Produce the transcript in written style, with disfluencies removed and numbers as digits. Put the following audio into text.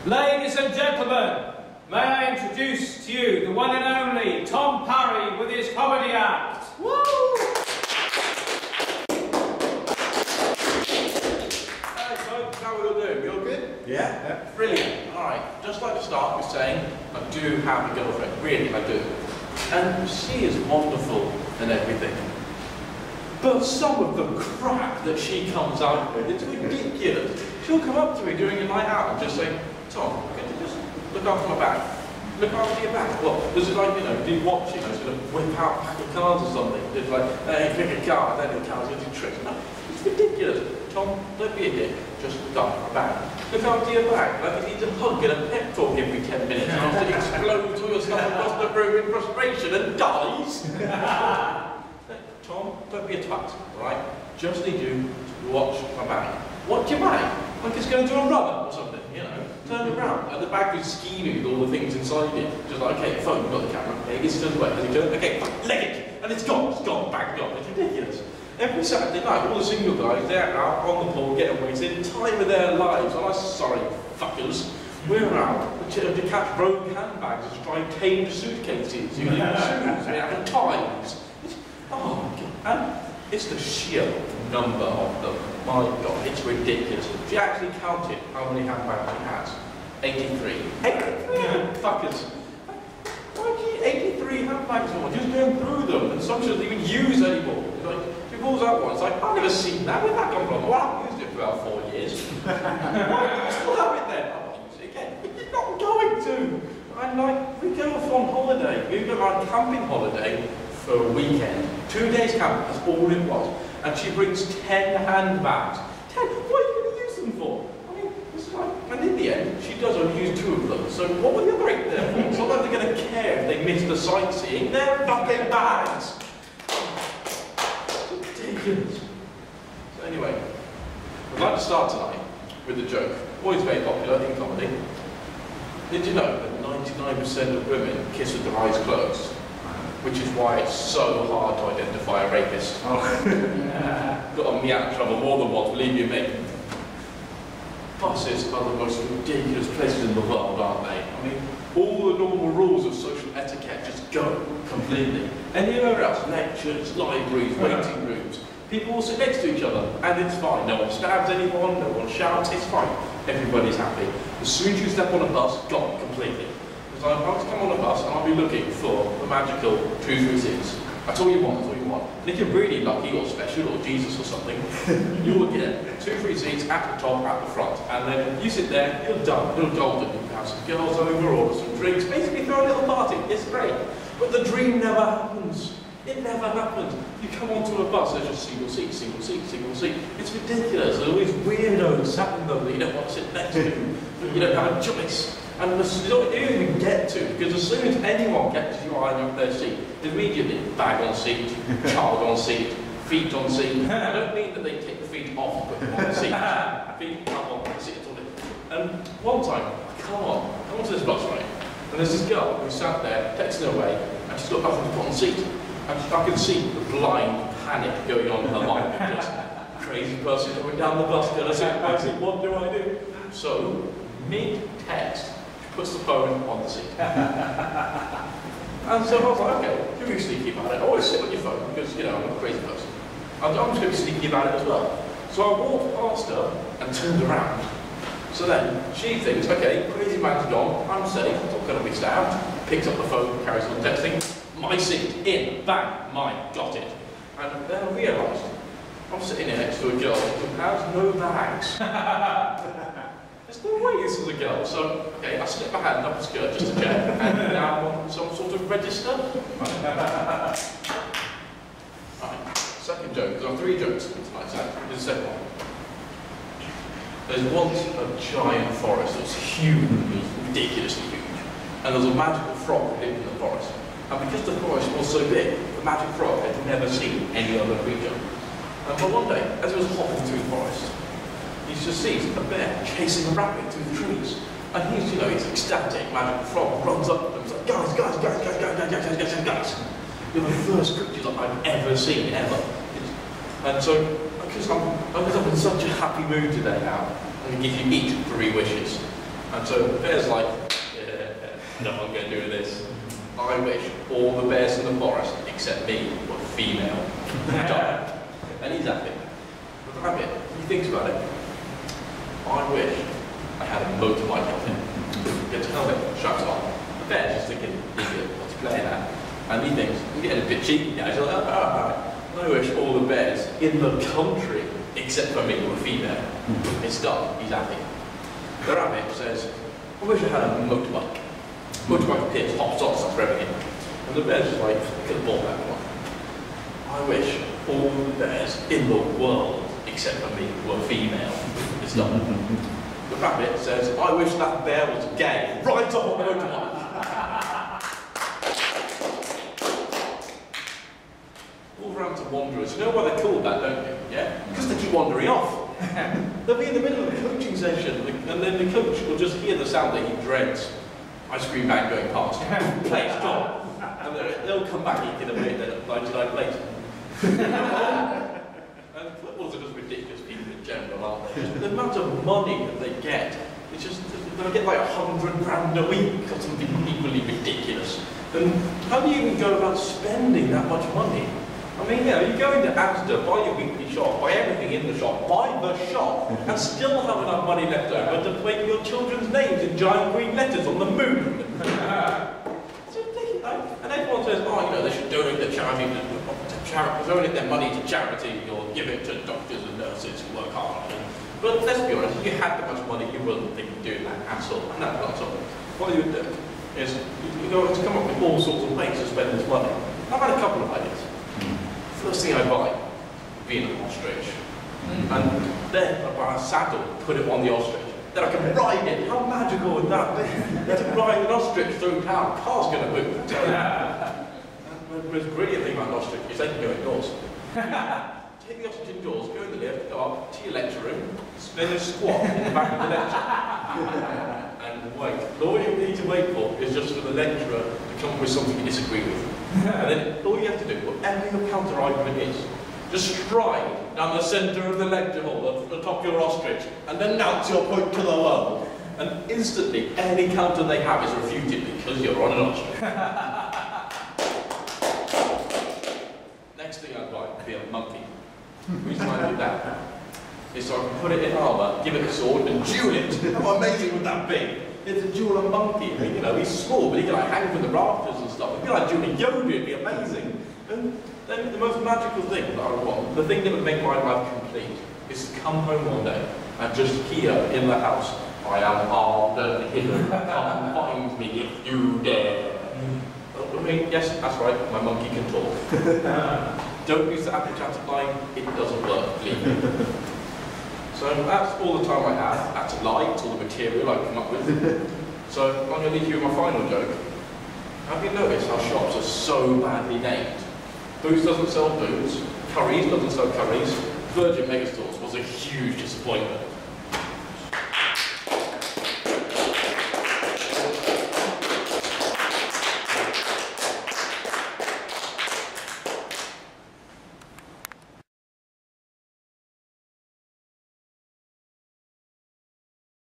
Ladies and gentlemen, may I introduce to you the one and only Tom Parry with his comedy act. Woo! Hey folks, how are we all doing? You all good? Yeah? Brilliant. Alright, just like to start with saying, I do have a girlfriend. Really, I do. And she is wonderful and everything. But some of the crap that she comes out with, it's ridiculous. She'll come up to me during a night out and just say, Tom, can you just look after my bag? Look after your bag. What? This is like, do you watch, it's going to whip out a pack of cards or something. It's like, hey, pick a card, then the card's going to do tricks. No, it's ridiculous. Tom, don't be a dick. Just look after my bag. Look after your bag. Like it needs a hug and a pep talk every 10 minutes after it explodes all your stuff across the room in frustration and dies. Tom, don't be a twat, alright? Just need you to watch my bag. Watch your bag? Like it's going to a rubber or something, you know? Turn it around. And the bag is scheming with all the things inside it. Just like, okay, phone, you've got the camera. Okay, it's turned away. Has it turned? Okay, fine, leg it. And it's gone. It's gone. Bag gone. It's ridiculous. Every Saturday night, all the single guys, they're out on the pool, getting wasted, time of their lives. Oh, I'm sorry, fuckers. We're out to catch broken handbags, to try and tame suitcases, you know, shoes, we have ties. Oh, God. And it's the sheer number of them. My God, it's ridiculous. She actually counted how many handbags she has. 83. 83 fuckers. Why do you 83 handbags for? Just going through them, and some she doesn't even use anymore. It's like, she pulls out one, it's like, I've never seen that. Where'd that come from? Well, I've used it for about 4 years. Why do you still have it then? I'll use it again. But you're not going to. I'm like, we go off on holiday. We go on a camping holiday for a weekend. 2 days camping, that's all it was. And she brings 10 handbags. 10? What are you going to use them for? I mean, it's like, and in the end, she does only use 2 of them. So what were the other 8 there for? It's not like they're going to care if they miss the sightseeing. They're fucking bags. It's ridiculous. So anyway, I'd like to start tonight with a joke. Always very popular in comedy. Did you know that 99% of women kiss with their eyes closed? Which is why it's so hard to identify a rapist. Oh. Got me out of trouble more than once, believe you me. Buses are the most ridiculous places in the world, aren't they? I mean, all the normal rules of social etiquette just go completely. Anywhere else, lectures, libraries, waiting rooms, people all sit next to each other, and it's fine. No one stabs anyone, no one shouts, it's fine. Everybody's happy. As soon as you step on a bus, gone completely. I'm about to come on a bus and I'll be looking for the magical 236. That's all you want, that's all you want. And if you're really lucky or special or Jesus or something, you will get 2 free seats at the top, at the front. And then you sit there, you're done, you're golden. You can have some girls over, order some drinks, basically throw a little party. It's great. But the dream never happens. It never happens. You come onto a bus, there's just single seat, single seat, single seat. It's ridiculous. There's always weirdos sat in them that you don't want to sit next to. You don't have a choice. And you don't even get to, because as soon as anyone gets you eyeing up their seat, immediately bag on seat, child on seat, feet on seat. I don't mean that they take the feet off, but on the seat. Feet up on the seat. And one time, come onto this bus, right? And there's this girl who sat there, texting away, and she's got nothing to put on the seat. And I can see the blind panic going on in her mind. Just crazy person going down the bus, and I said, what do I do? So, mid-text, puts the phone on the seat. And so I was like, okay, you're really sneaky about it. I always sit on your phone because, you know, I'm a crazy person. I'm just going to be sneaky about it as well. So I walked past her and turned around. So then she thinks, okay, crazy man's gone, I'm safe, I'm not going to be stabbed. Picks up the phone, carries on texting. My seat, in, bang, mine, got it. And then I realised I'm sitting here next to a girl who has no bags. There's no way this is a girl, so, okay, I slip my hand up the skirt just to check, and now I'm on some sort of register. Right, second joke, because I have 3 jokes tonight, so here's the second one. There's once a giant forest that was huge, it was ridiculously huge, and there was a magical frog that lived in the forest. And because the forest was so big, the magic frog had never seen any other creature. And but one day, as he was hopping through the forest, he just sees a bear chasing a rabbit through the trees. And he's, you know, he's ecstatic, magic frog runs up to them, he's like, guys. You're the first creature that I've ever seen, ever. And so, because I'm in such a happy mood today now, I'm going to give you each 3 wishes. And so the bear's like, yeah, no, I'm going to do this. I wish all the bears in the forest, except me, were female. And he's happy. But the rabbit, he thinks about it. I wish I had a motorbike helmet. Gets a helmet, straps on. The bear's just thinking, idiot, what's he playing at? And he thinks, I'm getting a bit cheeky now. He's like, oh, I wish all the bears in the country, except for me, were female. It's done, he's happy. The rabbit says, I wish I had a motorbike. Motorbike appears, hops on, starts revving it. And the bear's just like, get the ball back on. I wish all the bears in the world, except for me, were female. It's done. The rabbit says, I wish that bear was gay. Right on the motorbike. Wolverhampton Wanderers, you know why they're called that, don't you? Yeah? Because they keep wandering off. They'll be in the middle of a coaching session, and then the coach will just hear the sound that he dreads. Ice cream van going past. Place gone. And they'll come back eating a bit at 99 plates. And footballers are just ridiculous people in general, aren't they? Just the amount of money that they get, it's just, they'll get like £100 a week or something equally ridiculous. And how do you even go about spending that much money? I mean, you go into Asda, buy your weekly shop, buy everything in the shop, buy the shop, and still have enough money left over to put your children's names in giant green letters on the moon. It's ridiculous. And everyone says, oh, they should donate the charity, donate their money to charity, or give it to doctors and nurses who work hard. But let's be honest, if you had that much money, you wouldn't think of doing that at all. And that's not something. What you would do is you go to come up with all sorts of ways to spend this money. I've had a couple of ideas. First thing I buy would be an ostrich. And then I buy a saddle, put it on the ostrich. Then I can ride it. How magical would that be? To ride an ostrich through town. Car's going to move. The brilliant thing about an ostrich is they can go indoors. Take the ostrich indoors, go in the lift, go up to your lecture room, spin a squat in the back of the lecture. And wait. All you need to wait for is just for the lecturer to come up with something you disagree with. And then all you have to do, whatever your counter argument is, just stride down the centre of the lecture hall at the top of your ostrich and announce your point to the world. And instantly, any counter they have is refuted because you're on an ostrich. Next thing I'd buy would be a monkey. The reason I do that is so I can put it in armour, give it a sword, and duel it. How amazing would that be? It's a duel a monkey. I mean, he's small, but he can hang from the rafters and stuff. It'd be like dueling Yoda, it'd be amazing. And then the most magical thing that I would want, the thing that would make my life complete, is to come home one day and just hear in the house, I am armed and hidden, come find me if you dare. I mean, yes, that's right, my monkey can talk. Don't use the Apple Chatter line, it doesn't work, believe me. So that's all the time I have. That's a lie, it's all the material I've come up with. So I'm going to leave you with my final joke. Have you noticed how shops are so badly named? Boots doesn't sell boots, Currys doesn't sell curries, Virgin Megastores was a huge disappointment.